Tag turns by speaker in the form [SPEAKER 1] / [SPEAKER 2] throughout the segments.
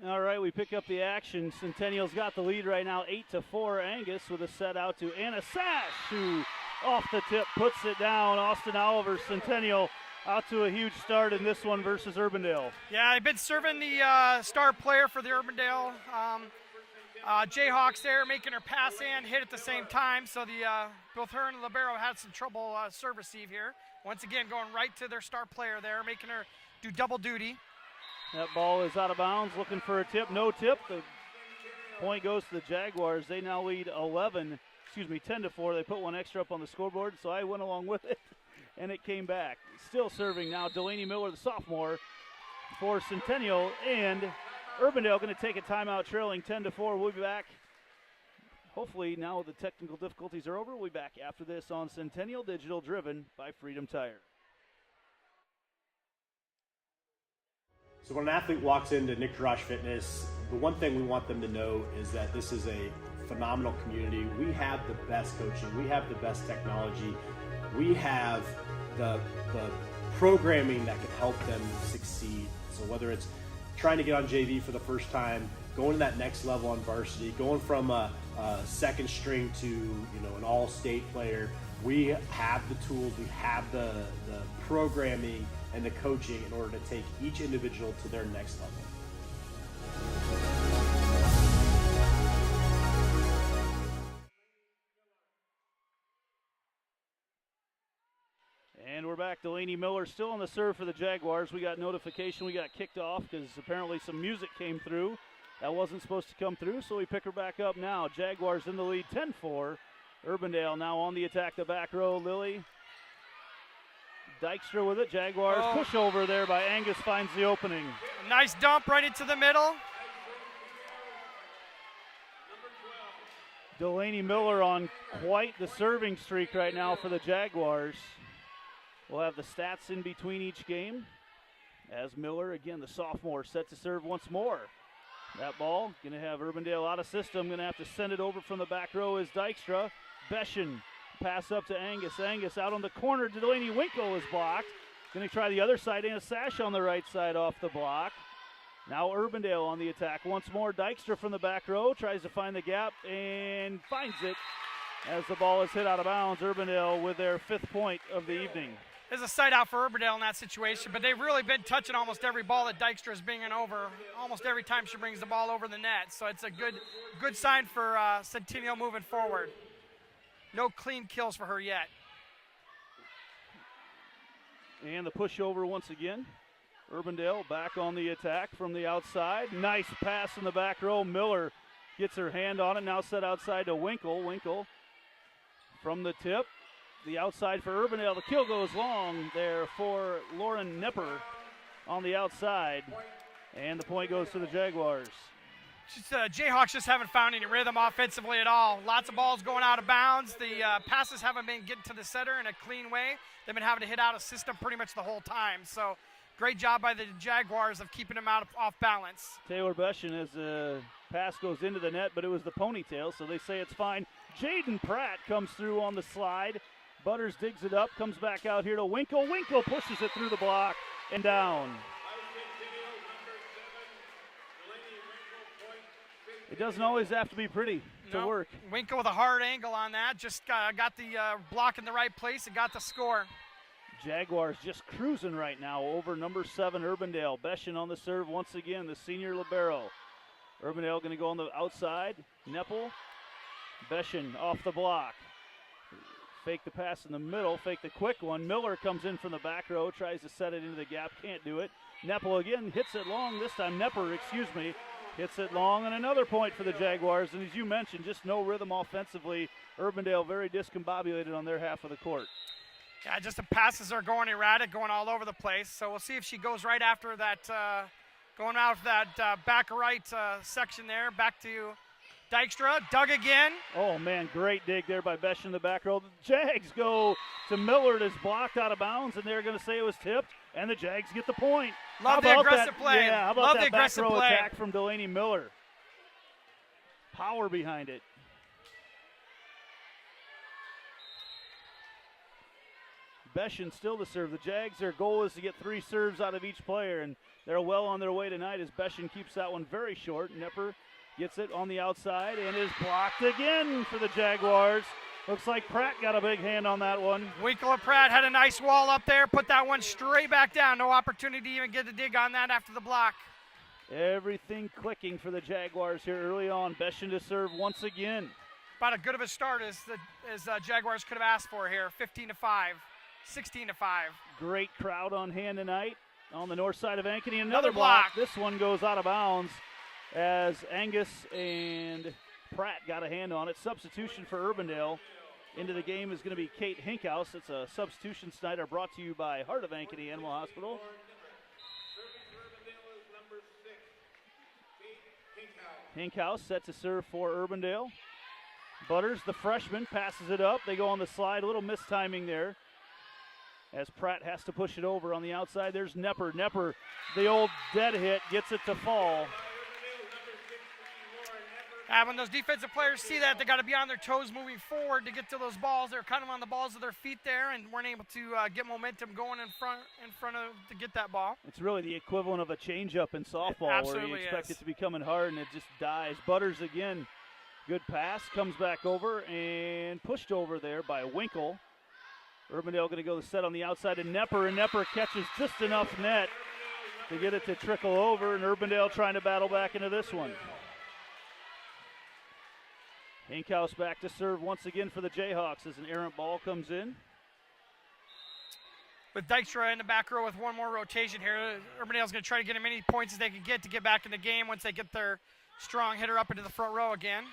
[SPEAKER 1] All right, we pick up the action. Centennial's got the lead right now, 8-4. Angus with a set out to Anna Sash, who off the tip puts it down. Austin Oliver, Centennial out to a huge start in this one versus Urbandale.
[SPEAKER 2] Yeah, they've been serving the star player for the Urbandale Jayhawks there, making her pass and hit at the same time. So both her and libero had some trouble serve receive here. Once again, going right to their star player there, making her do double duty.
[SPEAKER 1] That ball is out of bounds, looking for a tip. No tip. The point goes to the Jaguars. They now lead 10-4. They put one extra up on the scoreboard, so I went along with it, and it came back. Still serving now, Delaney Miller, the sophomore, for Centennial, and Urbandale going to take a timeout trailing 10-4. We'll be back. Hopefully now the technical difficulties are over. We'll be back after this on Centennial Digital, driven by Freedom Tire.
[SPEAKER 3] So when an athlete walks into Nick Jarash Fitness, the one thing we want them to know is that this is a phenomenal community. We have the best coaching. We have the best technology. We have the programming that can help them succeed. So whether it's trying to get on JV for the first time, going to that next level on varsity, going from a second string to an all-state player, we have the tools, we have the programming and the coaching in order to take each individual to their next level.
[SPEAKER 1] And we're back. Delaney Miller still on the serve for the Jaguars. We got notification we got kicked off because apparently some music came through. That wasn't supposed to come through, so we pick her back up now. Jaguars in the lead, 10-4. Urbandale now on the attack, the back row. Lily Dykstra with it. Jaguars push over there by Angus, finds the opening.
[SPEAKER 2] Nice dump right into the middle.
[SPEAKER 1] Delaney Miller on quite the serving streak right now for the Jaguars. We'll have the stats in between each game. As Miller, again, the sophomore, set to serve once more. That ball, going to have Urbandale out of system. Going to have to send it over from the back row is Dykstra. Beshin, pass up to Angus. Angus out on the corner. Delaney Winkle is blocked. Going to try the other side. And a Sash on the right side off the block. Now Urbandale on the attack once more. Dykstra from the back row tries to find the gap and finds it as the ball is hit out of bounds. Urbandale with their 5th point of the evening.
[SPEAKER 2] There's a side out for Urbandale in that situation, but they've really been touching almost every ball that Dykstra is bringing over, almost every time she brings the ball over the net. So it's a good sign for Centennial moving forward. No clean kills for her yet.
[SPEAKER 1] And the pushover once again. Urbandale back on the attack from the outside. Nice pass in the back row. Miller gets her hand on it, now set outside to Winkle. Winkle from the tip. The outside for Urbandale. The kill goes long there for Lauren Nipper on the outside. And the point goes to the Jaguars.
[SPEAKER 2] Jayhawks just haven't found any rhythm offensively at all. Lots of balls going out of bounds. The passes haven't been getting to the center in a clean way. They've been having to hit out of system pretty much the whole time. So great job by the Jaguars of keeping them off balance.
[SPEAKER 1] Taylor Beshin as the pass goes into the net, but it was the ponytail, so they say it's fine. Jaden Pratt comes through on the slide. Butters digs it up, comes back out here to Winkle. Winkle pushes it through the block and down. It doesn't always have to be pretty to work.
[SPEAKER 2] Winkle with a hard angle on that. Just got the block in the right place and got the score.
[SPEAKER 1] Jaguars just cruising right now over number 7, Urbandale. Beshin on the serve once again, the senior libero. Urbandale going to go on the outside. Neppel. Beshin off the block. Fake the pass in the middle, fake the quick one. Miller comes in from the back row, tries to set it into the gap, can't do it. Neppel again hits it long, this time Nepper, hits it long, and another point for the Jaguars. And as you mentioned, just no rhythm offensively. Urbandale very discombobulated on their half of the court.
[SPEAKER 2] Yeah, just the passes are going erratic, going all over the place. So we'll see if she goes right after that, going out of that back right section there, back to Dykstra, dug again.
[SPEAKER 1] Oh, man, great dig there by Besh in the back row. The Jags go to Miller. It is blocked out of bounds, and they're going to say it was tipped, and the Jags get the point.
[SPEAKER 2] Love the aggressive play.
[SPEAKER 1] Yeah, how about that back row attack from Delaney Miller? Power behind it. Beshin still to serve. The Jags, their goal is to get 3 serves out of each player, and they're well on their way tonight as Beshin keeps that one very short. Nepper gets it on the outside and is blocked again for the Jaguars. Looks like Pratt got a big hand on that one.
[SPEAKER 2] Winkle and Pratt had a nice wall up there, put that one straight back down. No opportunity to even get a dig on that after the block.
[SPEAKER 1] Everything clicking for the Jaguars here early on. Beshin to serve once again.
[SPEAKER 2] About as good of a start as Jaguars could have asked for here. 15-5, 16-5.
[SPEAKER 1] Great crowd on hand tonight on the north side of Ankeny. Another
[SPEAKER 2] block.
[SPEAKER 1] This one goes out of bounds as Angus and Pratt got a hand on it. Substitution for Urbandale. Into the game is going to be Kate Hinkhouse. It's a substitution Snyder brought to you by Heart of Ankeny Animal Hospital. Hinkhouse set to serve for Urbandale. Butters, the freshman, passes it up. They go on the slide. A little mistiming there as Pratt has to push it over on the outside. There's Nepper. Nepper, the old dead hit, gets it to fall.
[SPEAKER 2] When those defensive players see that, they got to be on their toes moving forward to get to those balls. They're kind of on the balls of their feet there and weren't able to get momentum going in front of to get that ball.
[SPEAKER 1] It's really the equivalent of a changeup in softball where you expect it to be coming hard and it just dies. Butters again, good pass, comes back over and pushed over there by Winkle. Urbandale going to go the set on the outside to Nepper, and Nepper catches just enough net to get it to trickle over, and Urbandale trying to battle back into this one. Hinkhouse back to serve once again for the Jayhawks as an errant ball comes in.
[SPEAKER 2] With Dykstra in the back row with one more rotation here, Urbandale's going to try to get as many points as they can get to get back in the game once they get their strong hitter up into the front row again.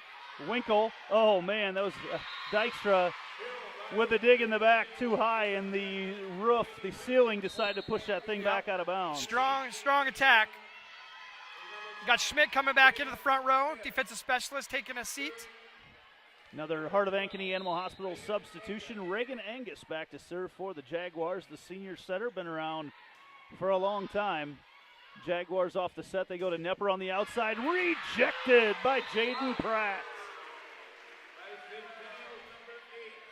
[SPEAKER 1] Winkle, oh man, that was Dykstra with the dig in the back too high, and the roof, the ceiling decided to push that thing back out of bounds.
[SPEAKER 2] Strong attack. Got Schmidt coming back into the front row, defensive specialist taking a seat.
[SPEAKER 1] Another Heart of Ankeny Animal Hospital substitution. Reagan Angus back to serve for the Jaguars. The senior setter, been around for a long time. Jaguars off the set. They go to Nepper on the outside. Rejected by Jaden Pratt.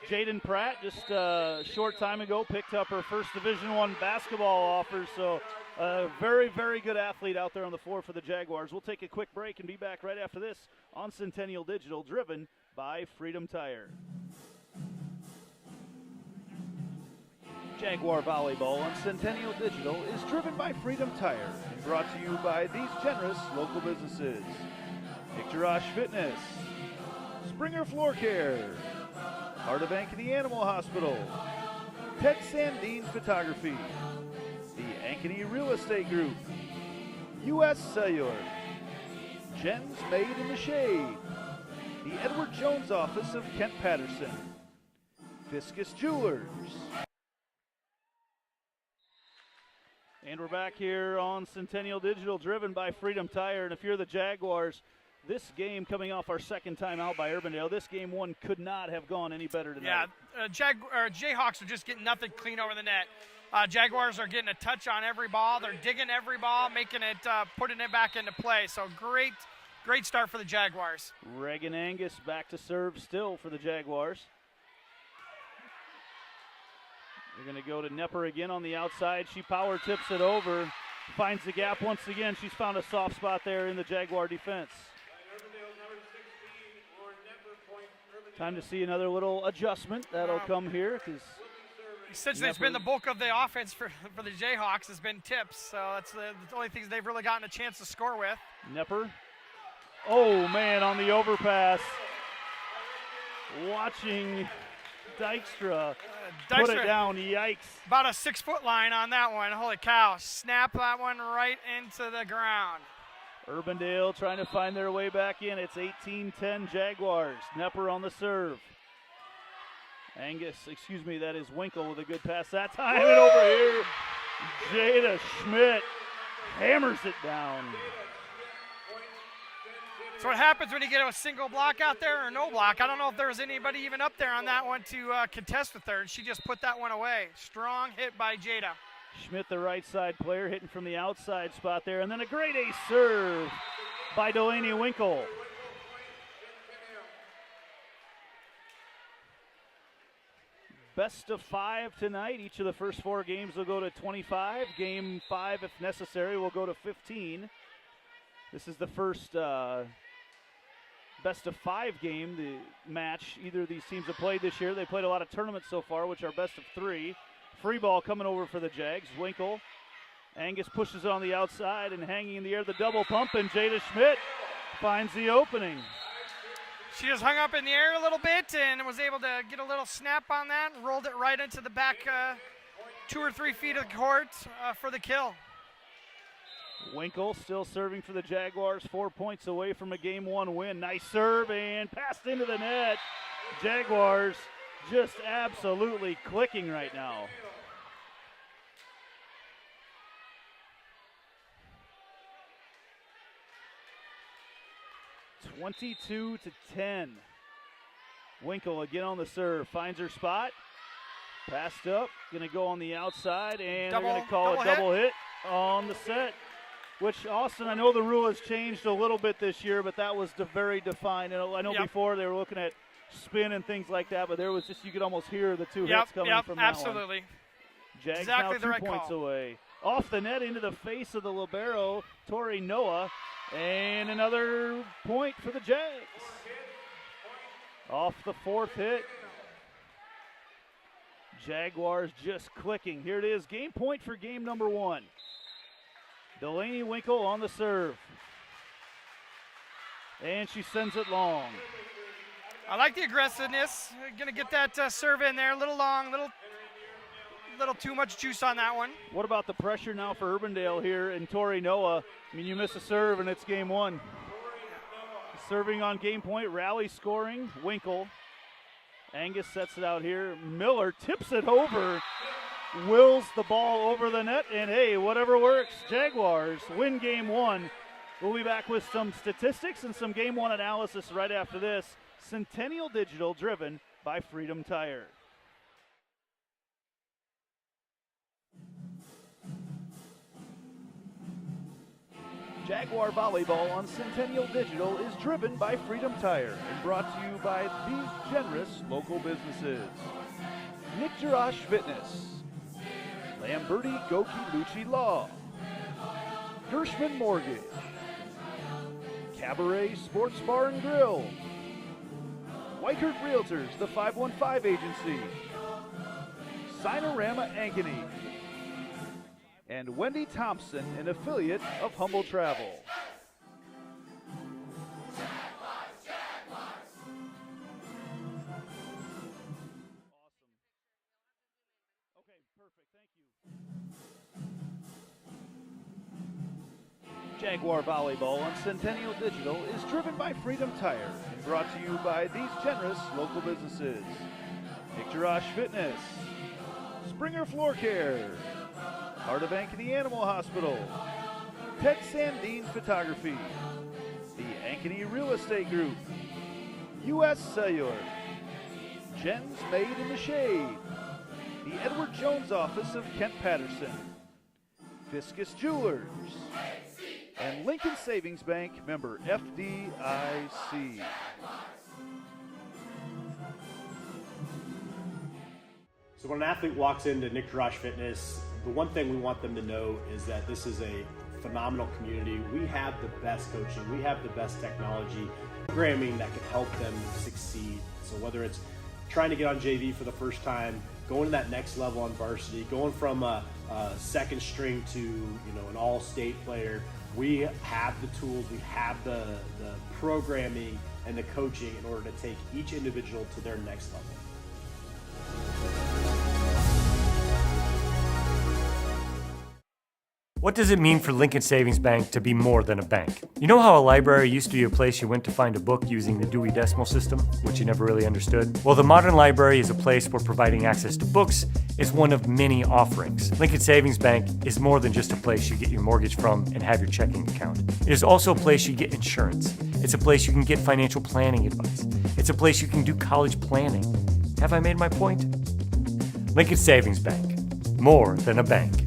[SPEAKER 1] Jaden Pratt just a short time ago picked up her first Division I basketball offer. So a very, very good athlete out there on the floor for the Jaguars. We'll take a quick break and be back right after this on Centennial Digital, driven by Freedom Tire.
[SPEAKER 4] Jaguar Volleyball on Centennial Digital is driven by Freedom Tire and brought to you by these generous local businesses: Nictorosh Fitness, Springer Floor Care, Heart of Ankeny Animal Hospital, Ted Sandine Photography, the Ankeny Real Estate Group, U.S. Cellular, Jen's Made in the Shade, the Edward Jones office of Kent Patterson, Fiscus Jewelers.
[SPEAKER 1] And we're back here on Centennial Digital, driven by Freedom Tire. And if you're the Jaguars, this game coming off our second time out by Urbandale, this game one could not have gone any better tonight.
[SPEAKER 2] Yeah, Jayhawks are just getting nothing clean over the net. Jaguars are getting a touch on every ball. They're digging every ball, making it, putting it back into play. So great start for the Jaguars.
[SPEAKER 1] Reagan Angus back to serve still for the Jaguars. They're going to go to Nepper again on the outside. She power tips it over, finds the gap once again. She's found a soft spot there in the Jaguar defense. Time to see another little adjustment that'll come here, because
[SPEAKER 2] essentially it's been the bulk of the offense for the Jayhawks has been tips, so that's the only things they've really gotten a chance to score with.
[SPEAKER 1] Nepper, oh man, on the overpass, watching Dykstra put it down. Yikes.
[SPEAKER 2] About a 6-foot line on that one. Holy cow. Snap that one right into the ground.
[SPEAKER 1] Urbandale trying to find their way back in. It's 18-10 Jaguars. Nepper on the serve. That is Winkle with a good pass that time. And over here, Jada Schmidt hammers it down.
[SPEAKER 2] So what happens when you get a single block out there or no block? I don't know if there was anybody even up there on that one to contest with her, and she just put that one away. Strong hit by Jada.
[SPEAKER 1] Schmidt, the right side player, hitting from the outside spot there, and then a great ace serve by Delaney Winkle. best of 5 tonight. Each of the first 4 games will go to 25. Game 5, if necessary, will go to 15. This is the first best of 5 game, the match either of these teams have played this year. They played a lot of tournaments so far, which are best of 3. Free ball coming over for the Jags. Winkle. Angus pushes it on the outside and hanging in the air, the double pump, and Jada Schmidt finds the opening.
[SPEAKER 2] She just hung up in the air a little bit and was able to get a little snap on that and rolled it right into the back 2 or 3 feet of the court for the kill.
[SPEAKER 1] Winkle still serving for the Jaguars, 4 points away from a Game 1 win. Nice serve and passed into the net. Jaguars just absolutely clicking right now. (22-10). Winkle again on the serve, finds her spot. Passed up, gonna go on the outside, and they're gonna call a double hit on the set. Which, Austin, I know the rule has changed a little bit this year, but that was very defined. And I know before they were looking at spin and things like that, but there was just, you could almost hear the 2 hits coming from that
[SPEAKER 2] absolutely.
[SPEAKER 1] one. Jags
[SPEAKER 2] exactly
[SPEAKER 1] now 2 points away. Off the net into the face of the libero, Tori Noah, and another point for the Jags. Off the 4th hit. Jaguars just clicking. Here it is, game point for game number 1. Delaney Winkle on the serve. And she sends it long.
[SPEAKER 2] I like the aggressiveness. Going to get that serve in there. A little long, little too much juice on that one.
[SPEAKER 1] What about the pressure now for Urbandale here and Tori Noah? I mean, you miss a serve and it's game 1. Serving on game point, rally scoring, Winkle. Angus sets it out here. Miller tips it over. Wills the ball over the net, and hey, whatever works. Jaguars win game 1. We'll be back with some statistics and some game 1 analysis right after this. Centennial Digital, driven by Freedom Tire. Jaguar Volleyball on Centennial Digital is driven by Freedom Tire and brought to you by these generous local businesses. Nick Jarash Fitness, Lamberti Goki Lucci Law, Gershman Mortgage, Cabaret Sports Bar and Grill, Weichert Realtors, the 515 Agency, Sinorama Ankeny, and Wendy Thompson, an affiliate of Humble Travel. Jaguar Volleyball on Centennial Digital is driven by Freedom Tire and brought to you by these generous local businesses. Nick Jarash Fitness, Springer Floor Care, Heart of Ankeny Animal Hospital, Ted Sandine Photography, the Ankeny Real Estate Group, U.S. Cellular, Jen's Made in the Shade, the Edward Jones Office of Kent Patterson, Fiscus Jewelers, and Lincoln Savings Bank, member FDIC.
[SPEAKER 3] So when an athlete walks into Nick Jarash Fitness, the one thing we want them to know is that this is a phenomenal community. We have the best coaching, we have the best technology, programming that can help them succeed. So whether it's trying to get on JV for the first time, going to that next level on varsity, going from a second string to an all-state player, we have the tools, we have the programming and the coaching in order to take each individual to their next level.
[SPEAKER 5] What does it mean for Lincoln Savings Bank to be more than a bank? You know how a library used to be a place you went to find a book using the Dewey Decimal System, which you never really understood? Well, the modern library is a place where providing access to books is one of many offerings. Lincoln Savings Bank is more than just a place you get your mortgage from and have your checking account. It is also a place you get insurance. It's a place you can get financial planning advice. It's a place you can do college planning. Have I made my point? Lincoln Savings Bank, more than a bank.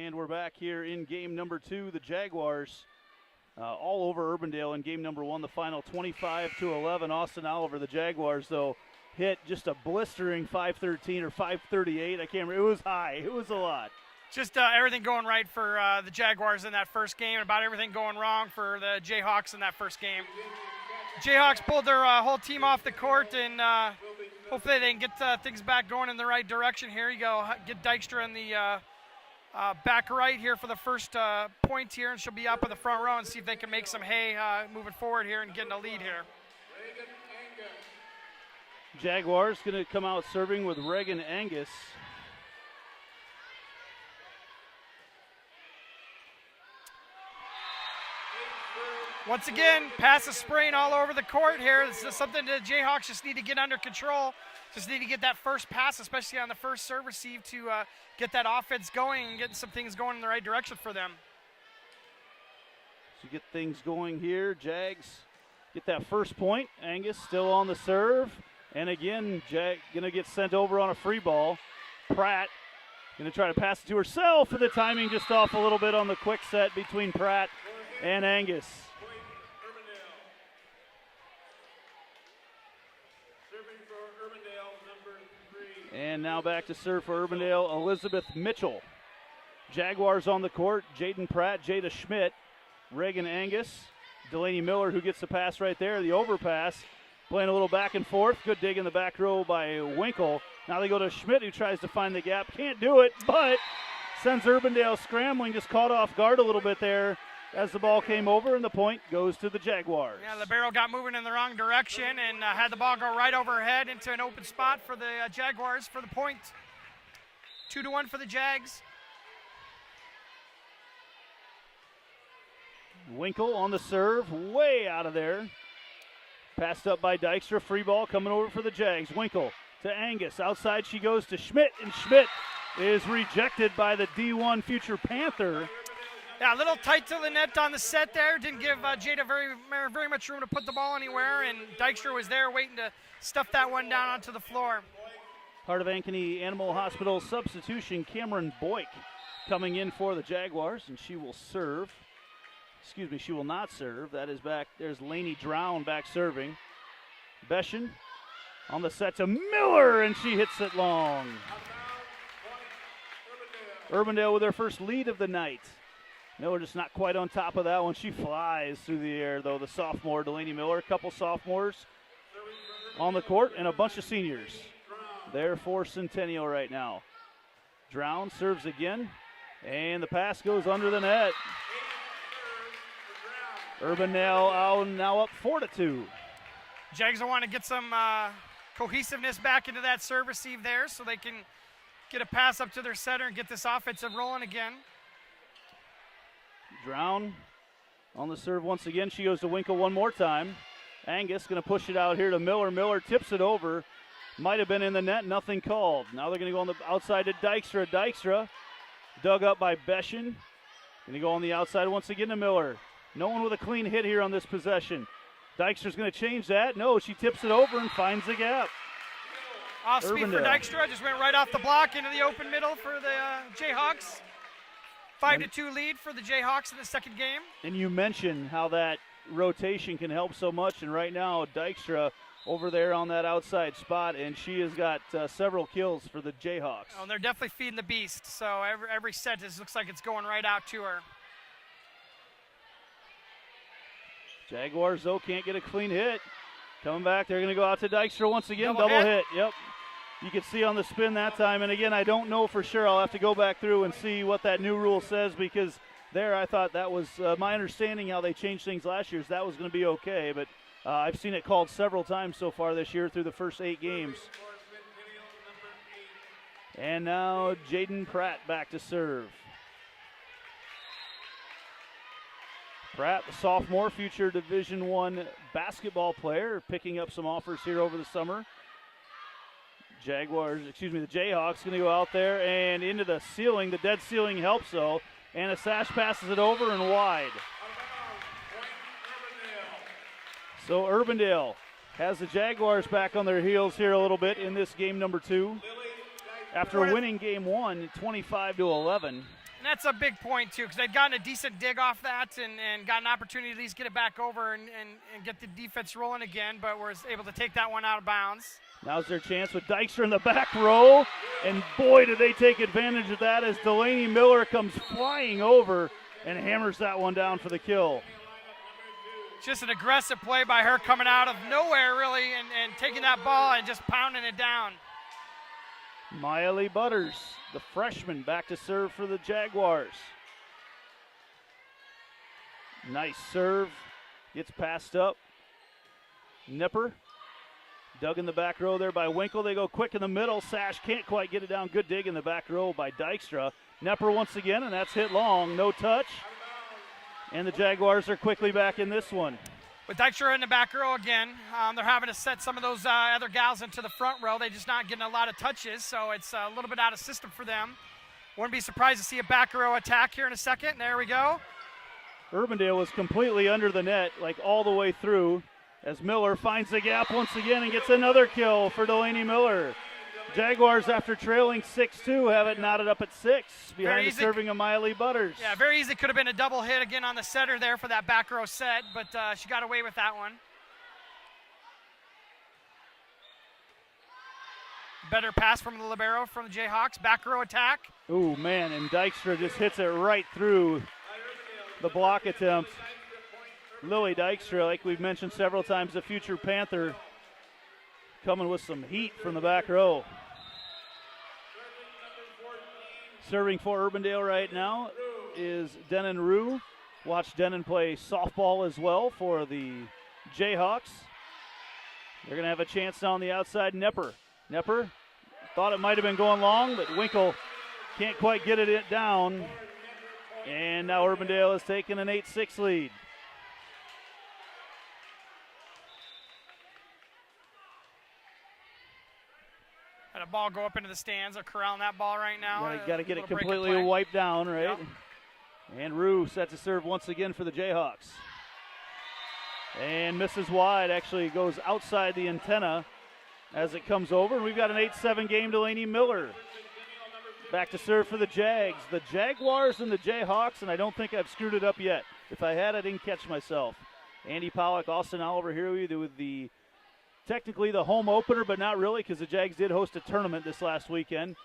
[SPEAKER 1] And we're back here in game number 2. The Jaguars all over Urbandale in game number 1. The final 25-11. Austin Oliver, the Jaguars, though, hit just a blistering 513 or 538. I can't remember. It was high. It was a lot.
[SPEAKER 2] Just everything going right for the Jaguars in that first game, and about everything going wrong for the Jayhawks in that first game. Jayhawks pulled their whole team off the court, and hopefully they can get things back going in the right direction here. You go get Dykstra in the back right here for the first point here, and she'll be up in the front row and see if they can make some hay moving forward here and getting a lead here.
[SPEAKER 1] Jaguars going to come out serving with Reagan Angus.
[SPEAKER 2] Once again, passes spraying all over the court here. This is something the Jayhawks just need to get under control. Just need to get that first pass, especially on the first serve receive, to get that offense going and get some things going in the right direction for them.
[SPEAKER 1] So get things going here. Jags get that first point. Angus still on the serve. And again, Jag going to get sent over on a free ball. Pratt going to try to pass it to herself, and the timing just off a little bit on the quick set between Pratt and Angus. And now back to serve for Urbandale, Elizabeth Mitchell. Jaguars on the court, Jaden Pratt, Jada Schmidt, Reagan Angus, Delaney Miller, who gets the pass right there, the overpass, playing a little back and forth. Good dig in the back row by Winkle. Now they go to Schmidt, who tries to find the gap. Can't do it, but sends Urbandale scrambling, just caught off guard a little bit there as the ball came over, and the point goes to the Jaguars.
[SPEAKER 2] Yeah, the barrel got moving in the wrong direction and had the ball go right overhead into an open spot for the Jaguars for the point. 2-1 for the Jags.
[SPEAKER 1] Winkle on the serve, way out of there. Passed up by Dykstra, free ball coming over for the Jags. Winkle to Angus, outside she goes to Schmidt, and Schmidt is rejected by the D1 future Panther.
[SPEAKER 2] Yeah, a little tight to the net on the set there. Didn't give Jada very much room to put the ball anywhere, and Dykstra was there waiting to stuff that one down onto the floor.
[SPEAKER 1] Part of Ankeny Animal Hospital substitution, Cameron Boyk coming in for the Jaguars, and she will serve. Excuse me, she will not serve. That is back. There's Lainey Drown back serving. Beshin on the set to Miller, and she hits it long. Urbandale with their first lead of the night. Miller just not quite on top of that one. She flies through the air, though, the sophomore, Delaney Miller. A couple sophomores on the court and a bunch of seniors there for Centennial right now. Drown serves again, and the pass goes under the net. Urbandale now up 4-2.
[SPEAKER 2] Jags will want to get some cohesiveness back into that serve receive there so they can get a pass up to their setter and get this offensive rolling again.
[SPEAKER 1] Drown on the serve once again. She goes to Winkle one more time. Angus going to push it out here to Miller. Miller tips it over. Might have been in the net, nothing called. Now they're going to go on the outside to Dykstra. Dykstra dug up by Beshin. Going to go on the outside once again to Miller. No one with a clean hit here on this possession. Dykstra's going to change that. No, she tips it over and finds the gap.
[SPEAKER 2] Off speed for Dykstra. Just went right off the block into the open middle for the Jayhawks. 5-2 lead for the Jayhawks in the second game.
[SPEAKER 1] And you mentioned how that rotation can help so much, and right now Dykstra over there on that outside spot, and she has got several kills for the Jayhawks.
[SPEAKER 2] Oh, and they're definitely feeding the beast, so every set looks like it's going right out to her.
[SPEAKER 1] Jaguars, though, can't get a clean hit. Coming back, they're going to go out to Dykstra once again. Double hit. Yep. You can see on the spin that time. And again, I don't know for sure. I'll have to go back through and see what that new rule says, because there I thought that was my understanding how they changed things last year is that was going to be okay. But I've seen it called several times so far this year through the first 8 games. And now Jaden Pratt back to serve. Pratt, the sophomore, future Division I basketball player, picking up some offers here over the summer. The Jayhawks going to go out there and into the ceiling. The dead ceiling helps, though. And Asash passes it over and wide. So Urbandale has the Jaguars back on their heels here a little bit in this game number 2. After winning game 1, 25-11.
[SPEAKER 2] And that's a big point, too, because they've gotten a decent dig off that and got an opportunity to at least get it back over and get the defense rolling again, but was able to take that one out of bounds.
[SPEAKER 1] Now's their chance with Dykstra in the back row, and boy, did they take advantage of that as Delaney Miller comes flying over and hammers that one down for the kill.
[SPEAKER 2] Just an aggressive play by her coming out of nowhere, really, and taking that ball and just pounding it down.
[SPEAKER 1] Miley Butters, the freshman, back to serve for the Jaguars. Nice serve. Gets passed up. Nipper. Dug in the back row there by Winkle. They go quick in the middle. Sash can't quite get it down. Good dig in the back row by Dykstra. Nepper once again, and that's hit long. No touch. And the Jaguars are quickly back in this one.
[SPEAKER 2] With Dykstra in the back row again, they're having to set some of those other gals into the front row. They're just not getting a lot of touches, so it's a little bit out of system for them. Wouldn't be surprised to see a back row attack here in a second. There we go.
[SPEAKER 1] Urbandale was completely under the net, like all the way through, as Miller finds the gap once again and gets another kill for Delaney Miller. Jaguars, after trailing 6-2, have it knotted up at 6 behind the serving of Miley Butters.
[SPEAKER 2] Yeah, very easy. Could have been a double hit again on the setter there for that back row set, but she got away with that one. Better pass from the libero from the Jayhawks. Back row attack.
[SPEAKER 1] Ooh, man, and Dykstra just hits it right through the block attempt. Lily Dykstra, like we've mentioned several times, the future Panther, coming with some heat from the back row. Serving for Urbandale right now is Denon Rue. Watch Denon play softball as well for the Jayhawks. They're going to have a chance now on the outside. Nepper thought it might have been going long, but Winkle can't quite get it down. And now Urbandale has taken an 8-6 lead.
[SPEAKER 2] Had a ball go up into the stands. They're corralling that ball right now.
[SPEAKER 1] Got to get it completely wiped down, right? Yep. And Rue sets a serve once again for the Jayhawks. And misses wide, actually goes outside the antenna as it comes over. And we've got an 8-7 game. Delaney Miller back to serve for the Jags. The Jaguars and the Jayhawks, and I don't think I've screwed it up yet. If I had, I didn't catch myself. Andy Pollock, Austin Oliver here with the technically the home opener, but not really, because the Jags did host a tournament this last weekend.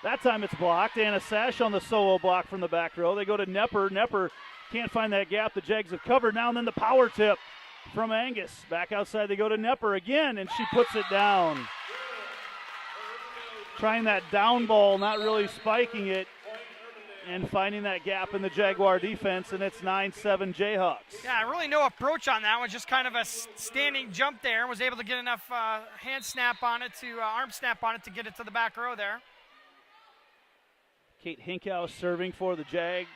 [SPEAKER 1] That time it's blocked. Anna Sash on the solo block from the back row. They go to Nepper. Nepper can't find that gap the Jags have covered now, and then the power tip from Angus. Back outside they go to Nepper again, and she puts it down. Trying that down ball, not really spiking it, and finding that gap in the Jaguar defense, and it's 9-7 Jayhawks.
[SPEAKER 2] Yeah, really no approach on that one, just kind of a standing jump there, and was able to get enough hand snap on it to arm snap on it to get it to the back row there.
[SPEAKER 1] Kate Hinkhouse serving for the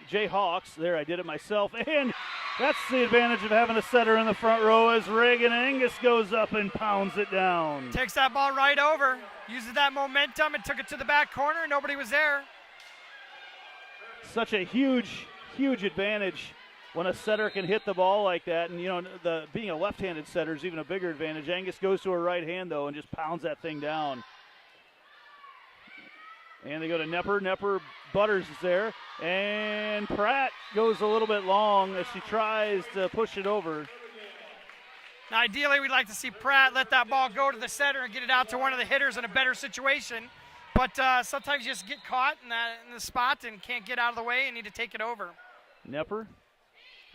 [SPEAKER 1] Jayhawks. There, I did it myself, and that's the advantage of having a setter in the front row as Reagan Angus goes up and pounds it down.
[SPEAKER 2] Takes that ball right over, uses that momentum and took it to the back corner. Nobody was there.
[SPEAKER 1] Such a huge advantage when a setter can hit the ball like that. And, you know, being a left-handed setter is even a bigger advantage. Angus goes to her right hand, though, and just pounds that thing down. And they go to Nepper. Nepper, Butters is there. And Pratt goes a little bit long as she tries to push it over.
[SPEAKER 2] Now, ideally, we'd like to see Pratt let that ball go to the setter and get it out to one of the hitters in a better situation. But sometimes you just get caught in the spot and can't get out of the way and need to take it over.
[SPEAKER 1] Nepper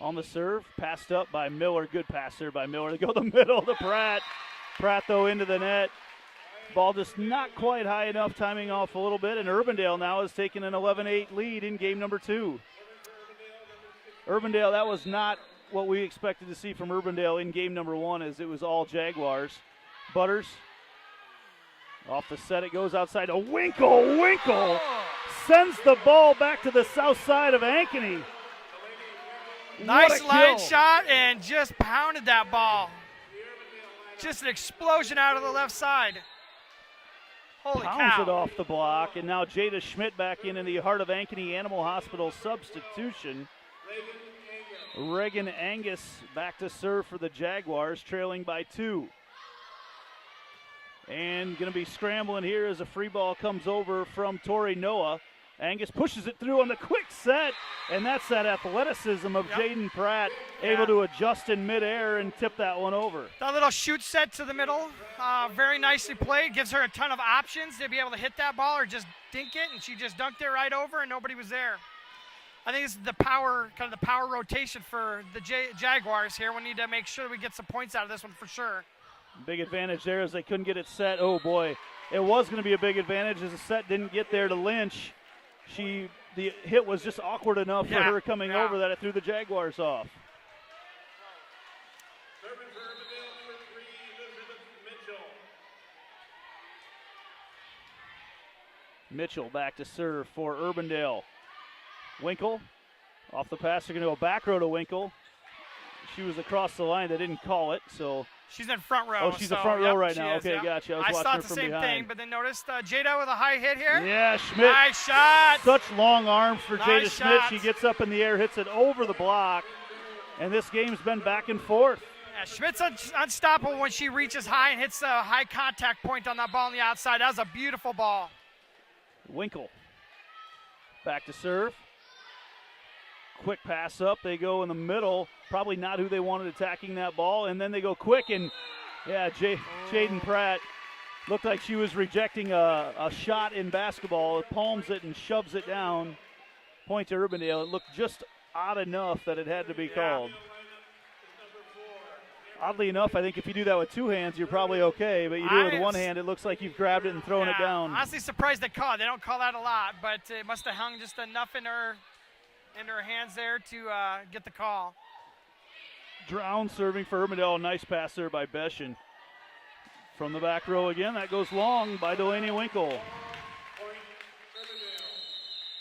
[SPEAKER 1] on the serve, passed up by Miller. Good pass there by Miller. They go the middle to Pratt. Pratt, though, into the net. Ball just not quite high enough, timing off a little bit, and Urbandale now has taken an 11-8 lead in game number 2. Urbandale, that was not what we expected to see from Urbandale in game number 1, as it was all Jaguars. Butters. Off the set, it goes outside to Winkle. Winkle sends the ball back to the south side of Ankeny.
[SPEAKER 2] Nice line shot and just pounded that ball. Just an explosion out of the left side. Holy cow.
[SPEAKER 1] Pounds it off the block, and now Jada Schmidt back in the Heart of Ankeny Animal Hospital substitution. Reagan Angus back to serve for the Jaguars, trailing by 2. And going to be scrambling here as a free ball comes over from Tori Noah Angus pushes it through on the quick set, and that's that athleticism of Jaden Pratt, able to adjust in midair and tip that one over.
[SPEAKER 2] That little shoot set to the middle, very nicely played. Gives her a ton of options to be able to hit that ball or just dink it, and she just dunked it right over, and nobody was there. I think this is the power rotation for the Jaguars here. We need to make sure we get some points out of this one for sure.
[SPEAKER 1] Big advantage there as they couldn't get it set. Oh, boy. It was going to be a big advantage as the set didn't get there to Lynch. The hit was just awkward enough for her coming over that it threw the Jaguars off. Mitchell back to serve for Urbandale. Winkle off the pass. They're going to go back row to Winkle. She was across the line. They didn't call it, so.
[SPEAKER 2] She's in front row.
[SPEAKER 1] Oh, she's in front row right now. Okay, gotcha.
[SPEAKER 2] I thought the same thing, but then noticed Jada with a high hit here.
[SPEAKER 1] Yeah, Schmidt.
[SPEAKER 2] Nice shot.
[SPEAKER 1] Such long arms for Jada Schmidt.
[SPEAKER 2] Shot.
[SPEAKER 1] She gets up in the air, hits it over the block, and this game's been back and forth.
[SPEAKER 2] Yeah, Schmidt's unstoppable when she reaches high and hits a high contact point on that ball on the outside. That was a beautiful ball.
[SPEAKER 1] Winkle back to serve. Quick pass up. They go in the middle. Probably not who they wanted attacking that ball. And then they go quick. And, Jaden Pratt looked like she was rejecting a shot in basketball. It palms it and shoves it down. Point to Urbandale. It looked just odd enough that it had to be called. Oddly enough, I think if you do that with two hands, you're probably okay. But you do it with one hand, it looks like you've grabbed it and thrown it down.
[SPEAKER 2] Honestly surprised they call it. They don't call that a lot. But it must have hung just enough in her hands there to get the call.
[SPEAKER 1] Drown serving for Urbandale. Nice pass there by Beschen. From the back row again, that goes long by Delaney Winkle.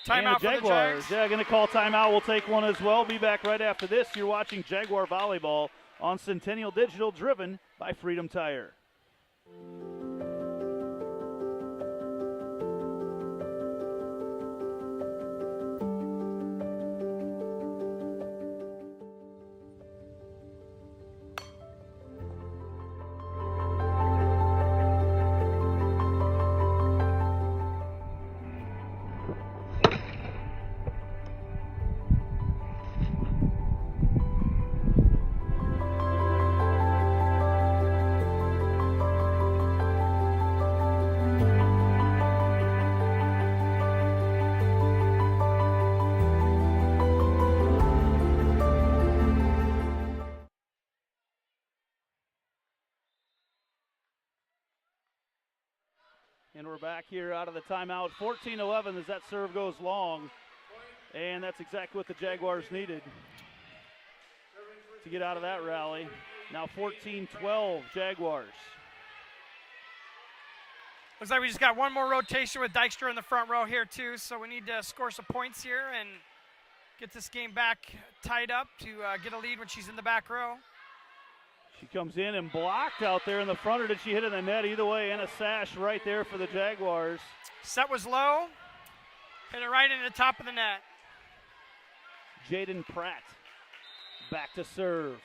[SPEAKER 2] Timeout for the
[SPEAKER 1] Jaguars.
[SPEAKER 2] Jags.
[SPEAKER 1] Yeah, going to call timeout. We'll take one as well. Be back right after this. You're watching Jaguar Volleyball on Centennial Digital, driven by Freedom Tire. And we're back here out of the timeout. 14-11 as that serve goes long. And that's exactly what the Jaguars needed to get out of that rally. Now 14-12 Jaguars.
[SPEAKER 2] Looks like we just got one more rotation with Dykstra in the front row here too, so we need to score some points here and get this game back tied up to get a lead when she's in the back row.
[SPEAKER 1] She comes in and blocked out there in the front, or did she hit in the net? Either way, and a sash right there for the Jaguars.
[SPEAKER 2] Set was low, hit it right into the top of the net.
[SPEAKER 1] Jaden Pratt back to serve.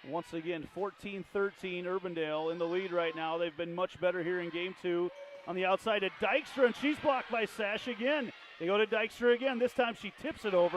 [SPEAKER 1] Once again, 14-13, Urbandale in the lead right now. They've been much better here in game two. On the outside to Dykstra, and she's blocked by Sash again. They go to Dykstra again. This time she tips it over,